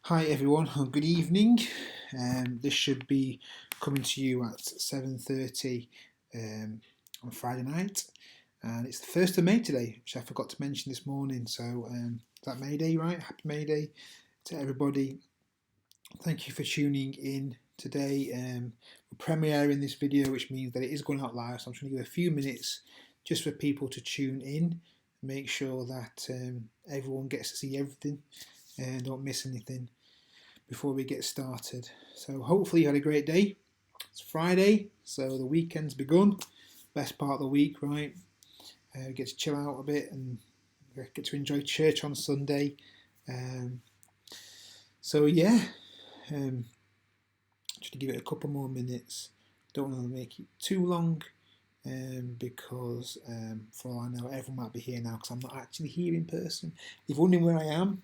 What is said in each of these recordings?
Hi everyone, good evening. This should be coming to you at 7:30 on Friday night, and it's the 1st of May today, which I forgot to mention this morning. So is that May Day, right? Happy May Day to everybody. Thank you for tuning in today. We're premiering this video, which means that it is going out live, so I'm trying to give a few minutes just for people to tune in, make sure that everyone gets to see everything and don't miss anything before we get started. So hopefully you had a great day. It's Friday, so the weekend's begun. Best part of the week, right? Get to chill out a bit and get to enjoy church on Sunday. So yeah, just to give it a couple more minutes. Don't want to make it too long because for all I know, everyone might be here now because I'm not actually here in person. If you're wondering where I am,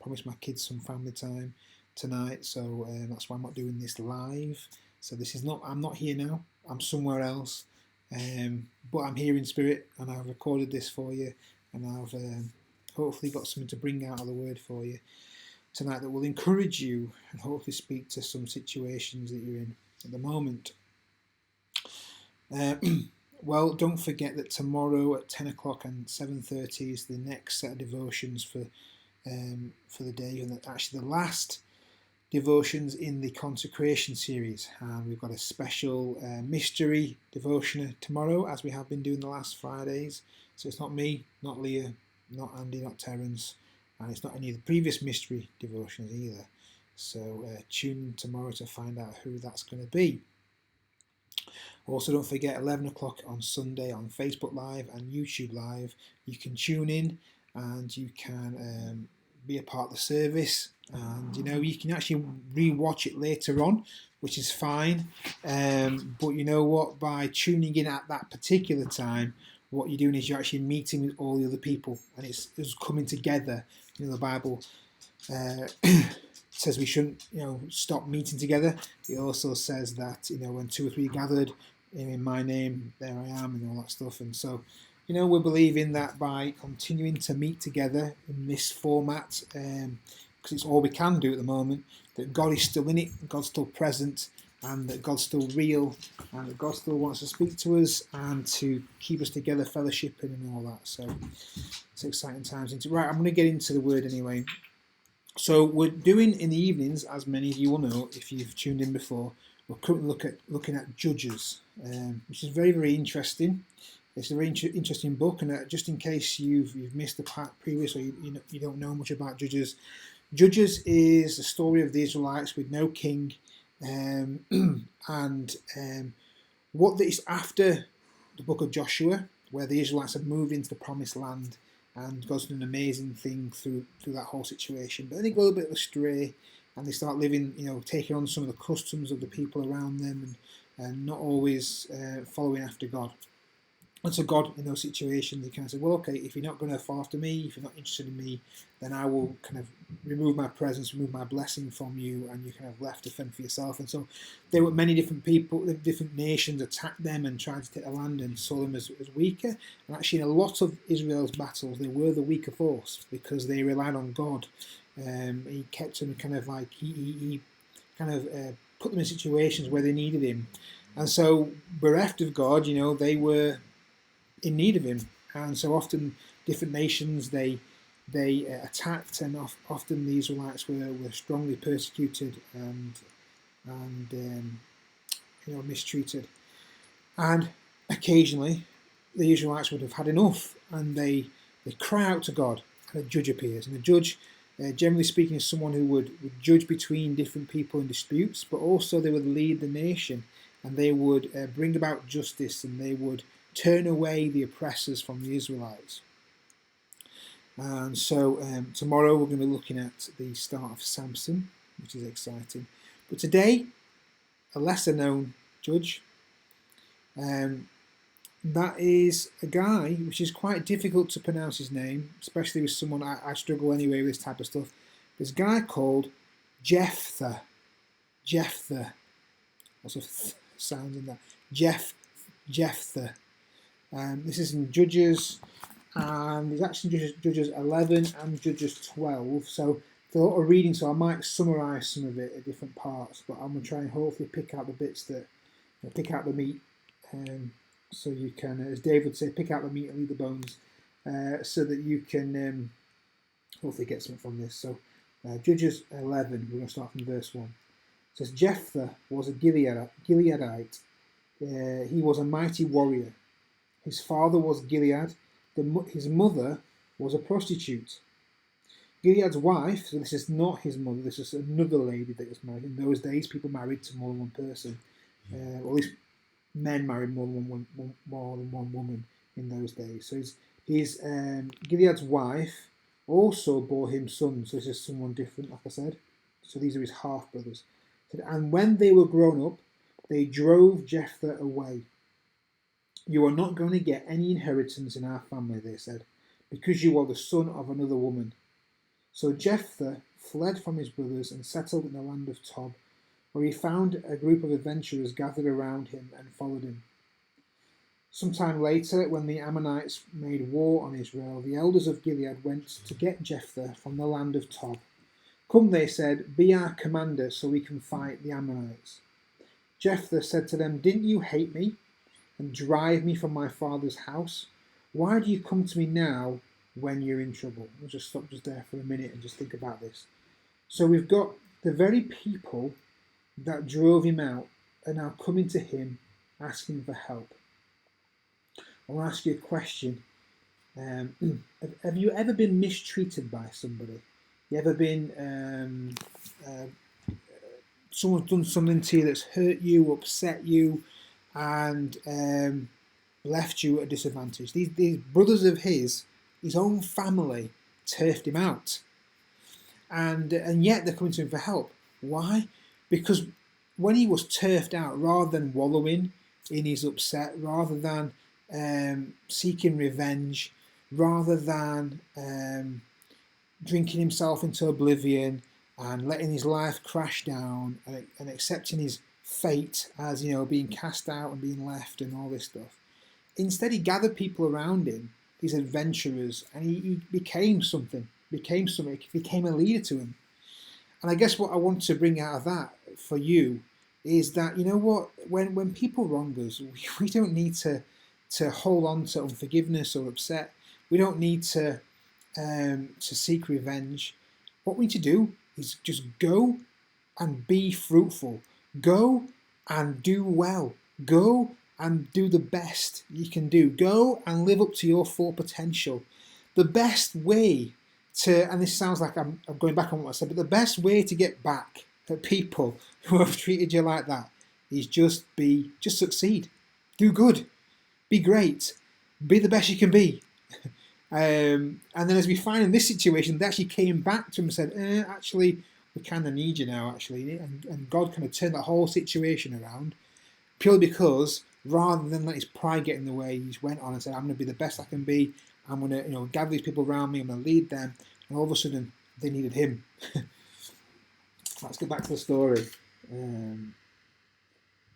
promised my kids some family time tonight, so that's why I'm not doing this live. So this is not, I'm not here now, I'm somewhere else, but I'm here in spirit, and I've recorded this for you, and I've hopefully got something to bring out of the word for you tonight that will encourage you and hopefully speak to some situations that you're in at the moment. Well, don't forget that tomorrow at 10 o'clock and 7:30 is the next set of devotions for the day, and actually the last devotions in the consecration series. We've got a special mystery devotion tomorrow, as we have been doing the last Fridays. So it's not me, not Leah, not Andy, not Terence, and it's not any of the previous mystery devotions either. So tune in tomorrow to find out who that's going to be. Also, don't forget 11 o'clock on Sunday on Facebook Live and YouTube Live. You can tune in and you can be a part of the service, and you can actually re-watch it later on, which is fine. But you know what? By tuning in at that particular time, what you're doing is you're actually meeting with all the other people, and it's coming together. The Bible says we shouldn't, stop meeting together. It also says that when two or three are gathered in my name, there I am, and all that stuff. And so, we're believing that by continuing to meet together in this format, because it's all we can do at the moment, that God is still in it, God's still present, and that God's still real, and that God still wants to speak to us and to keep us together, fellowshipping and all that. So it's exciting times. Right, I'm going to get into the word anyway. So we're doing in the evenings, as many of you will know if you've tuned in before, we're currently looking at Judges, which is very, very interesting. It's a very interesting book, and just in case you've missed the part previous, or you don't know much about Judges, Judges is the story of the Israelites with no king, and what is after the book of Joshua, where the Israelites have moved into the promised land, and God's done an amazing thing through that whole situation. But then they go a bit astray, and they start living, taking on some of the customs of the people around them, and not always following after God. And so God, in those situations, he kind of said, well, okay, if you're not going to follow after me, if you're not interested in me, then I will kind of remove my presence, remove my blessing from you, and you're kind of left to fend for yourself. And so there were many different people, different nations attacked them and tried to take the land and saw them as weaker. And actually, in a lot of Israel's battles, they were the weaker force because they relied on God. He kept them kind of like, he kind of put them in situations where they needed him. And so, bereft of God, they were in need of him, and so often different nations they attacked, and often the Israelites were strongly persecuted and mistreated, and occasionally the Israelites would have had enough, and they cry out to God, and a judge appears, and the judge, generally speaking, is someone who would judge between different people in disputes, but also they would lead the nation, and they would bring about justice, and they would turn away the oppressors from the Israelites. And so tomorrow we're going to be looking at the start of Samson, which is exciting. But today, a lesser known judge. That is a guy which is quite difficult to pronounce his name, especially with someone I struggle anyway with this type of stuff. There's a guy called Jephthah. Jephthah. Lots of sounds in that. Jephthah. This is in Judges, and there's actually Judges 11 and Judges 12. So lot of reading, so I might summarise some of it at different parts, but I'm going to try and hopefully pick out the bits that pick out the meat, so you can, as Dave would say, pick out the meat and leave the bones, so that you can hopefully get something from this. So Judges 11, we're going to start from verse 1. It says, Jephthah was a Gileadite. He was a mighty warrior. His father was Gilead. His mother was a prostitute. Gilead's wife, so this is not his mother, this is another lady that was married. In those days, people married to more than one person. Or at least men married more than one woman in those days. So his Gilead's wife also bore him sons. So this is someone different, like I said. So these are his half brothers. And when they were grown up, they drove Jephthah away. You are not going to get any inheritance in our family, they said, because you are the son of another woman. So Jephthah fled from his brothers and settled in the land of Tob, where he found a group of adventurers gathered around him and followed him. Sometime later, when the Ammonites made war on Israel, the elders of Gilead went to get Jephthah from the land of Tob. Come, they said, be our commander so we can fight the Ammonites. Jephthah said to them, didn't you hate me and drive me from my father's house? Why do you come to me now when you're in trouble? We'll just stop just there for a minute and just think about this. So we've got the very people that drove him out are now coming to him asking for help. I want to ask you a question. Have you ever been mistreated by somebody? You ever been someone's done something to you that's hurt you, upset you, and left you at a disadvantage? These brothers of his own family turfed him out, and yet they're coming to him for help. Why? Because when he was turfed out, rather than wallowing in his upset, rather than seeking revenge, rather than drinking himself into oblivion and letting his life crash down and accepting his fate as, being cast out and being left and all this stuff, instead he gathered people around him, these adventurers, and he became something, became a leader to him. And I guess what I want to bring out of that for you is that, when people wrong us, we don't need to hold on to unforgiveness or upset. We don't need to seek revenge. What we need to do is just go and be fruitful. Go and do well. Go and do the best you can do. Go and live up to your full potential. The best way to, and this sounds like I'm going back on what I said, but the best way to get back at people who have treated you like that is just succeed. Do good. Be great. Be the best you can be. And then as we find in this situation, they actually came back to him and said, actually, we kind of need you now, actually. And God kind of turned that whole situation around, purely because rather than let his pride get in the way, he just went on and said, I'm going to be the best I can be. I'm going to gather these people around me. I'm going to lead them. And all of a sudden, they needed him. Let's get back to the story.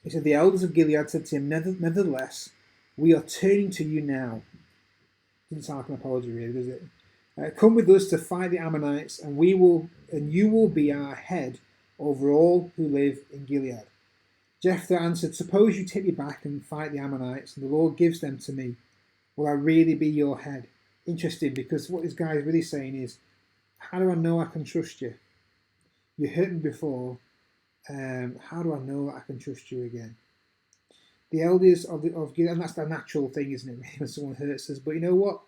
He said, the elders of Gilead said to him, nevertheless, we are turning to you now. Doesn't sound like an apology, really, does it? Come with us to fight the Ammonites, and you will be our head over all who live in Gilead. Jephthah answered, suppose you take me back and fight the Ammonites, and the Lord gives them to me. Will I really be your head? Interesting, because what this guy is really saying is, how do I know I can trust you? You hurt me before. How do I know that I can trust you again? The elders of Gilead, and that's the natural thing, isn't it, when someone hurts us? But you know what?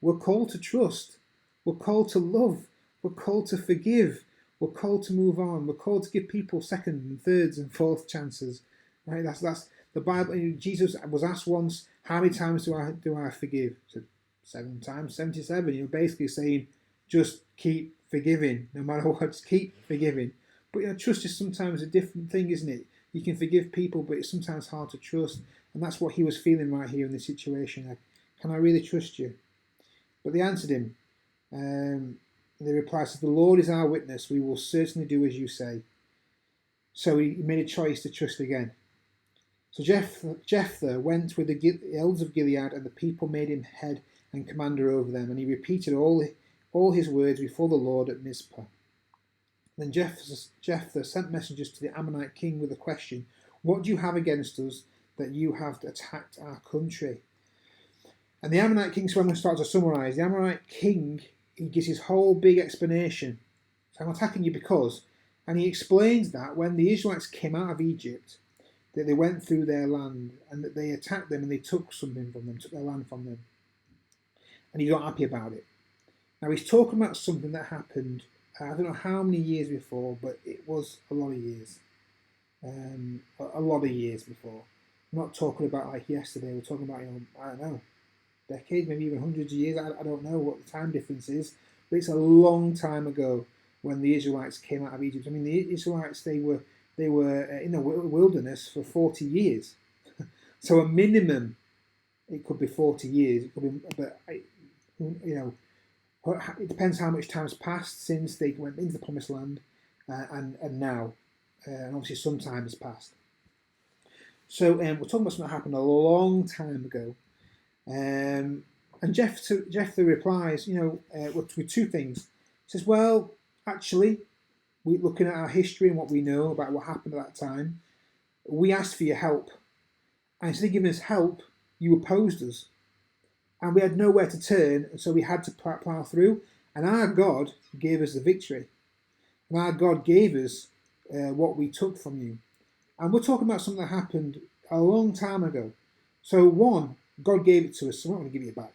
We're called to trust. We're called to love. We're called to forgive. We're called to move on. We're called to give people second and thirds and fourth chances. Right? That's the Bible. Jesus was asked once, how many times do I forgive? So 7 times, 77. You're basically saying, just keep forgiving, no matter what. Just keep forgiving. But trust is sometimes a different thing, isn't it? You can forgive people, but it's sometimes hard to trust. And that's what he was feeling right here in this situation. Like, can I really trust you? But they answered him. They replied, the Lord is our witness. We will certainly do as you say. So he made a choice to trust again. So Jephthah went with the elders of Gilead, and the people made him head and commander over them. And he repeated all his words before the Lord at Mizpah. Then Jephthah sent messengers to the Ammonite king with a question: "What do you have against us that you have attacked our country?" And the Ammonite king, so I'm going to start to summarise. The Ammonite king, he gives his whole big explanation. So I'm attacking you because, and he explains that when the Israelites came out of Egypt, that they went through their land and that they attacked them and they took something from them, took their land from them. And he's not happy about it. Now he's talking about something that happened, I don't know how many years before, but it was a lot of years. A lot of years before. I'm not talking about like yesterday, we're talking about, I don't know, decades, maybe even hundreds of years. I don't know what the time difference is, but it's a long time ago when the Israelites came out of Egypt. I mean, the Israelites, they were in the wilderness for 40 years. So a minimum, it could be 40 years. It could be, but it depends how much time's passed since they went into the Promised Land and now, and obviously some time has passed. So we're talking about something that happened a long time ago. And Jephthah replies, with two things. He says, well, actually, we looking at our history and what we know about what happened at that time, we asked for your help. And instead of giving us help, you opposed us. And we had nowhere to turn, and so we had to plough through. And our God gave us the victory. And our God gave us what we took from you. And we're talking about something that happened a long time ago. So one, God gave it to us, so we're not going to give it back.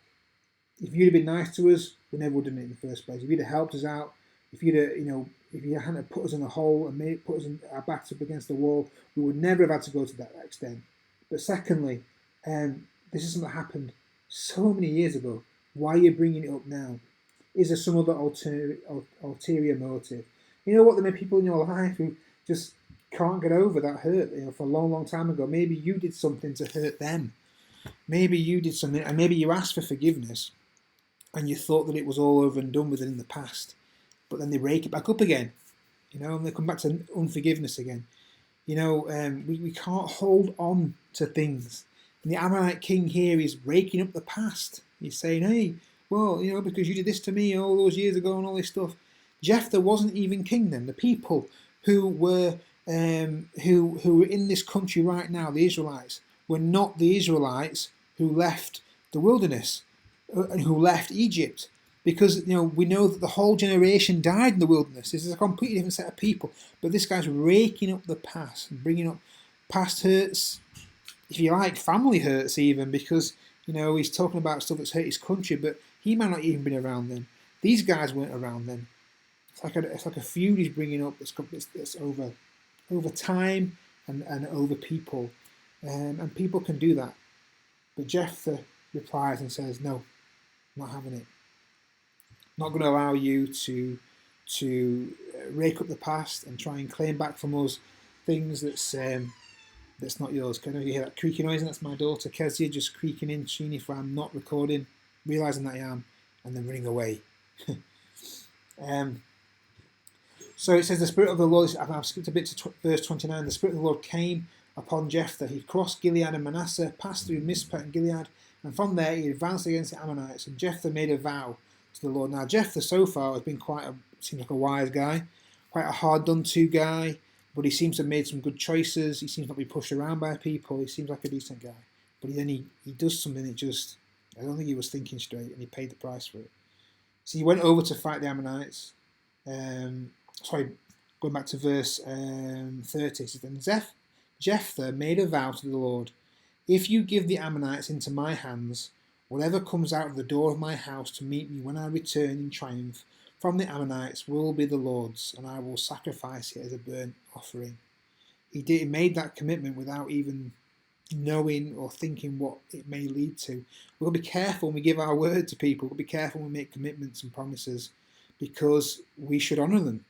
If you'd have been nice to us, we never would have done it in the first place. If you'd have helped us out, if you'd have, if you hadn't put us in a hole and put us our backs up against the wall, we would never have had to go to that extent. But secondly, this is something that happened so many years ago. Why are you bringing it up now? Is there some other ulterior motive? You know what? There may be people in your life who just can't get over that hurt. For a long, long time ago, maybe you did something to hurt them. Maybe you did something, and maybe you asked for forgiveness, and you thought that it was all over and done with it in the past. But then they rake it back up again, and they come back to unforgiveness again. We can't hold on to things. And the Ammonite king here is raking up the past. He's saying, hey, well, because you did this to me all those years ago and all this stuff. Jephthah wasn't even king then. The people who were in this country right now, the Israelites, were not the Israelites who left the wilderness and who left Egypt. Because we know that the whole generation died in the wilderness. This is a completely different set of people. But this guy's raking up the past and bringing up past hurts, if you like, family hurts even, because he's talking about stuff that's hurt his country, but he might not even been around then. These guys weren't around then. It's like a feud he's bringing up that's over time and over people, and people can do that. But Jephthah replies and says, "No, not having it. Not going to allow you to rake up the past and try and claim back from us things that's not yours." Can you hear that creaky noise? And that's my daughter Kezia just creaking in, seeing if I'm not recording, realizing that I am, and then running away. So it says the Spirit of the Lord, I've skipped a bit to verse 29, the Spirit of the Lord came upon Jephthah. He crossed Gilead and Manasseh, passed through Mizpah and Gilead, and from there he advanced against the Ammonites, and Jephthah made a vow to the Lord. Now Jephthah so far has been seems like a wise guy, quite a hard done to guy, but he seems to have made some good choices. He seems not to be pushed around by people. He seems like a decent guy. But then he does something I don't think he was thinking straight, and he paid the price for it. So he went over to fight the Ammonites. Going back to verse 30, it says, then Jephthah made a vow to the Lord, if you give the Ammonites into my hands, whatever comes out of the door of my house to meet me when I return in triumph from the Ammonites will be the Lord's, and I will sacrifice it as a burnt offering. He made that commitment without even knowing or thinking what it may lead to. We'll be careful when we give our word to people. We'll be careful when we make commitments and promises, because we should honour them.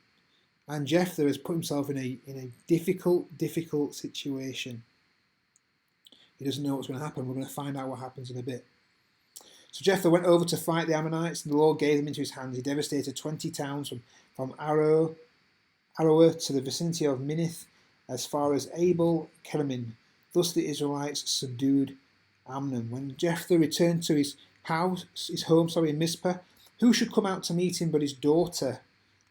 And Jephthah has put himself in a difficult situation. He doesn't know what's going to happen. We're going to find out what happens in a bit. So Jephthah went over to fight the Ammonites, and the Lord gave them into his hands. He devastated 20 towns from Aroer to the vicinity of Minnith, as far as Abel Keramim. Thus the Israelites subdued Ammon. When Jephthah returned to his home in Mizpah, who should come out to meet him but his daughter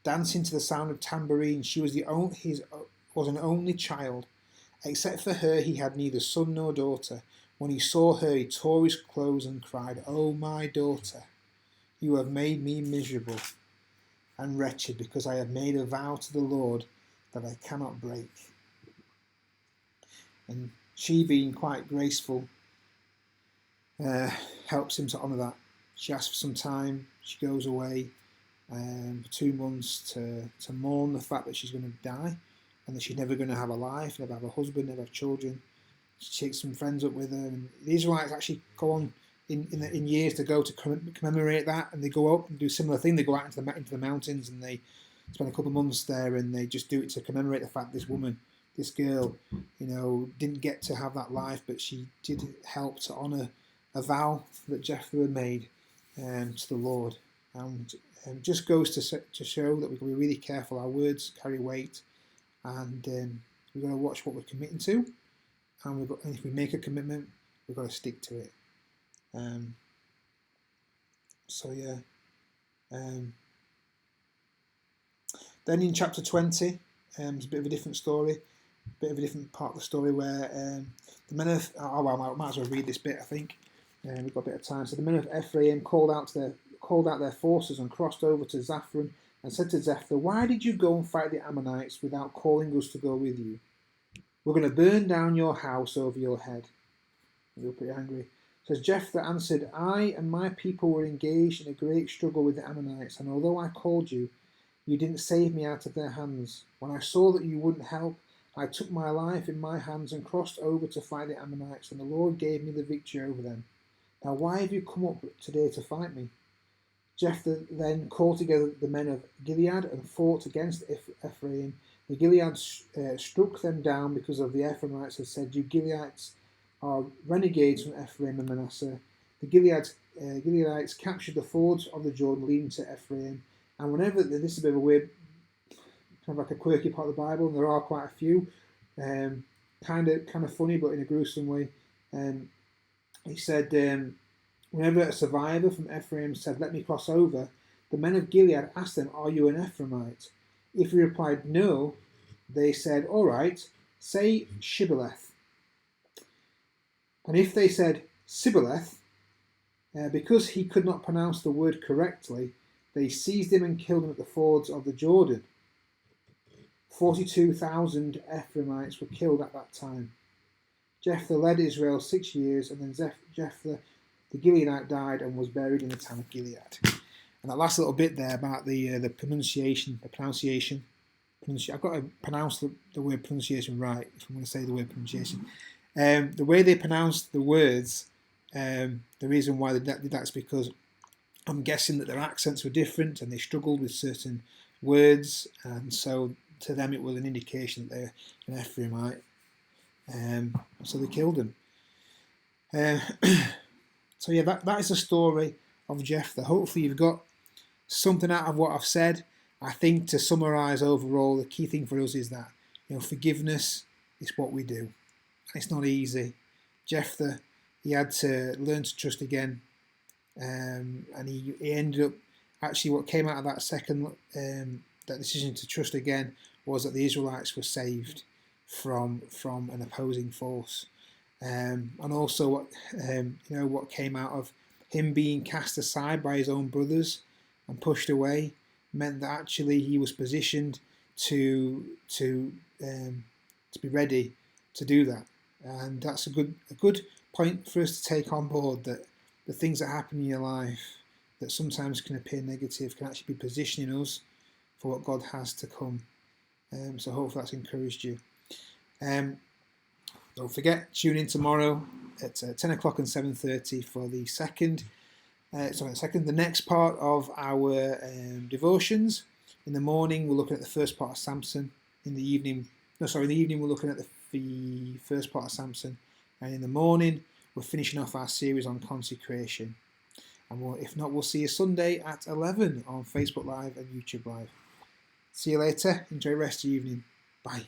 dancing to the sound of tambourine. She was was an only child. Except for her, he had neither son nor daughter. When he saw her, he tore his clothes and cried, "Oh, my daughter, you have made me miserable and wretched, because I have made a vow to the Lord that I cannot break." And she, being quite graceful, helps him to honour that. She asks for some time. She goes away for 2 months to mourn the fact that she's going to die and that she's never going to have a life, never have a husband, never have children. She takes some friends up with her, and the Israelites actually go on in years to go to commemorate that, and they go up and do a similar thing. They go out into the mountains and they spend a couple of months there, and they just do it to commemorate the fact this woman, this girl, didn't get to have that life, but she did help to honour a vow that Jephthah had made to the Lord. And just goes to show that we've got to be really careful. Our words carry weight, and we've got to watch what we're committing to. And if we make a commitment, we've got to stick to it. Then in chapter 20, it's a bit of a different story, a bit of a different part of the story where the men of, I might as well read this bit, I think. We've got a bit of time. So the men of Ephraim called out their forces and crossed over to Zaphron and said to Jephthah, "Why did you go and fight the Ammonites without calling us to go with you? We're going to burn down your house over your head." They were pretty angry. Says Jephthah answered, "I and my people were engaged in a great struggle with the Ammonites, and although I called you, you didn't save me out of their hands. When I saw that you wouldn't help, I took my life in my hands and crossed over to fight the Ammonites, and the Lord gave me the victory over them. Now why have you come up today to fight me?" Jephthah then called together the men of Gilead and fought against Ephraim. The Gileads struck them down because of the Ephraimites had said, "You Gileadites are renegades from Ephraim and Manasseh." The Gileadites captured the fords of the Jordan leading to Ephraim. And whenever, this is a bit of a weird, kind of like a quirky part of the Bible, and there are quite a few, kind of funny, but in a gruesome way. He said, whenever a survivor from Ephraim said, "Let me cross over," the men of Gilead asked them, "Are you an Ephraimite?" If he replied no, they said, "All right, say Shibboleth." And if they said Sibboleth, because he could not pronounce the word correctly, they seized him and killed him at the fords of the Jordan. 42,000 Ephraimites were killed at that time. Jephthah led Israel 6 years, and then Jephthah the Gileadite died and was buried in the town of Gilead. And that last little bit there about the pronunciation. I've got to pronounce the word pronunciation right if I'm going to say the word pronunciation. The way they pronounced the words, the reason why they did that is because I'm guessing that their accents were different and they struggled with certain words, and so to them it was an indication that they're an Ephraimite. So they killed him. So yeah, that is the story of Jephthah. Hopefully you've got something out of what I've said. I think to summarise overall, the key thing for us is that forgiveness is what we do. It's not easy. Jephthah, he had to learn to trust again, and he ended up, actually what came out of that second that decision to trust again was that the Israelites were saved from an opposing force, and also what came out of him being cast aside by his own brothers and pushed away meant that actually he was positioned to be ready to do that. And that's a good point for us to take on board, that the things that happen in your life that sometimes can appear negative can actually be positioning us for what God has to come. So hopefully that's encouraged you. Don't forget, tune in tomorrow at 10 o'clock and 7:30 for the the next part of our devotions. In the morning, we're looking at the first part of Samson. In the evening, we're looking at the first part of Samson. And in the morning, we're finishing off our series on consecration. And if not, we'll see you Sunday at 11 on Facebook Live and YouTube Live. See you later. Enjoy the rest of your evening. Bye.